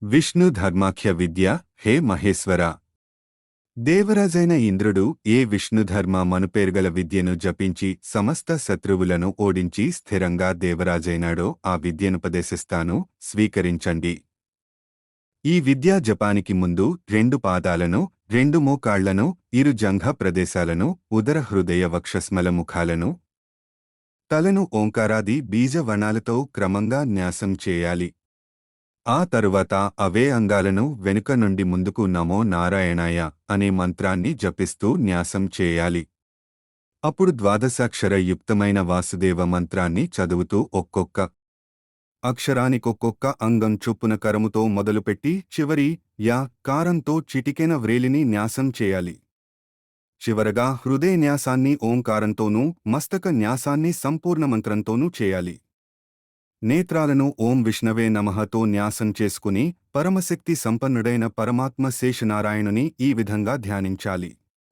విష్ణు ధర్మాఖ్య విద్య. హే మహేశ్వర! దేవరాజైన ఇంద్రుడు ఏ విష్ణుధర్మ మనుపేరుగల విద్యను జపించి సమస్త శత్రువులను ఓడించి స్థిరంగా దేవరాజైనాడో ఆ విద్యనుపదేశిస్తాను, స్వీకరించండి. ఈ విద్యా జపానికి ముందు 2 పాదాలను, 2 మోకాళ్లను, ఇరు జంఘ ప్రదేశాలను, ఉదర హృదయ వక్షస్మల ముఖాలను, తలను ఓంకారాది బీజవణాలతో క్రమంగా న్యాసం చేయాలి. ఆ తరువాత అవే అంగాలను వెనుక నుండి ముందుకు నమో నారాయణాయ అనే మంత్రాన్ని జపిస్తూ న్యాసం చేయాలి. అప్పుడు ద్వాదశాక్షర యుక్తమైన వాసుదేవ మంత్రాన్ని చదువుతూ ఒక్కొక్క అక్షరానికొక్కొక్క అంగం చొప్పున కరముతో మొదలుపెట్టి చివరి యా కారంతో చిటికెన వ్రేలిని న్యాసం చేయాలి. చివరగా హృదయ న్యాసాన్ని ఓంకారంతోనూ, మస్తక న్యాసాన్ని సంపూర్ణ మంత్రంతోనూ చేయాలి. నేత్రాలను ఓం విష్ణవే నమఃతో న్యాసం చేసుకుని పరమశక్తి సంపన్నుడైన పరమాత్మ శేషనారాయణుని ఈ విధంగా ధ్యానించాలి.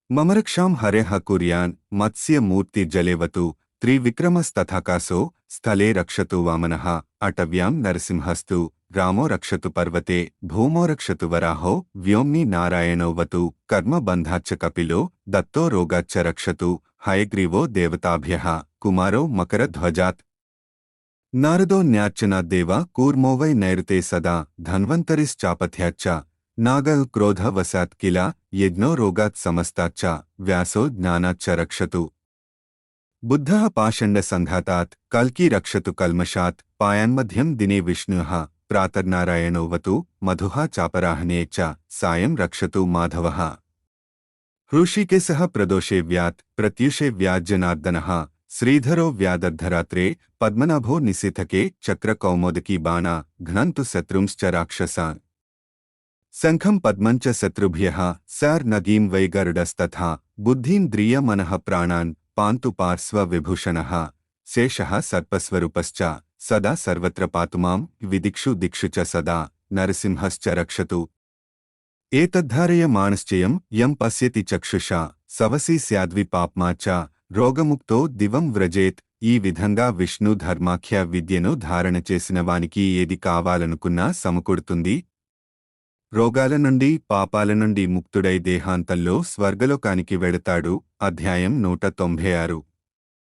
మమరక్షాం హరేః కుర్యాన్ మత్స్యమూర్తి జలేవతు త్రివిక్రమస్తథాకాశో స్థలే రక్షతు వామనః అటవ్యాం నరసింహస్తు రామో రక్షతు పర్వతే భూమో రక్షతు వరాహో వ్యోమ్ని నారాయణోవతు కర్మబంధాచ్చ కపిలో దత్తో రోగాచ్చ రక్షతు హయగ్రీవో దేవతాభ్యః కుమారో మకరధ్వజాత్ నారదో న్యార్చనాద్దేవ కూర్మోవై నైరుతే సదా ధన్వంతరిశ్చాపథ్యాచ్చ నాగల్ క్రోధవశాత్ కిల యజ్ఞో రోగాత్ సమస్తాచ్చ వ్యాసో జ్ఞానాచ్చ రక్షతు బుద్ధః పాషండ సంఘాతాత్ కల్కి రక్షతు కల్మషాత్ పాయాన్మధ్యం దినే విష్ణుః ప్రాతర్నారాయణోవతు మధుః చాపరాహ్నే చ సాయం రక్షతు మాధవః హృషీకేశః ప్రదోషే వ్యాత్ ప్రత్యూషే వ్యాజ్జనార్దనః శ్రీధరో వ్యాదర్ధరాత్రే పద్మనాభో నిశితకే చక్రకౌమోదకీ బాణా ఘ్నంతు శత్రుంశ్చ రాక్షసాన్ శంఖం పద్మంచ శత్రుభ్యః సార్నగీం వై గరుడస్తథా బుద్ధీంద్రియ మనః ప్రాణాన్ పాంతు పార్శ్వ విభూషణః శేషః సర్పస్వరూపశ్చ సదా సర్వత్ర పాతుమాం విదిక్షు దిక్షు చ సదా నరసింహశ్చ రక్షతు ఏతద్ధారయ మానశ్చయం యం పశ్యతి చక్షుషా సవసీ స్యాద్వి పాప్మా చ రోగముక్తో దివం వ్రజేత్. ఈ విధంగా విష్ణు ధర్మాఖ్య విద్యను ధారణ చేసిన వానికి ఏది కావాలనుకున్నా సమకూడుతుంది. రోగాల నుండి పాపాల నుండి ముక్తుడై దేహాంతంలో స్వర్గలోకానికి వెడతాడు. అధ్యాయం 196.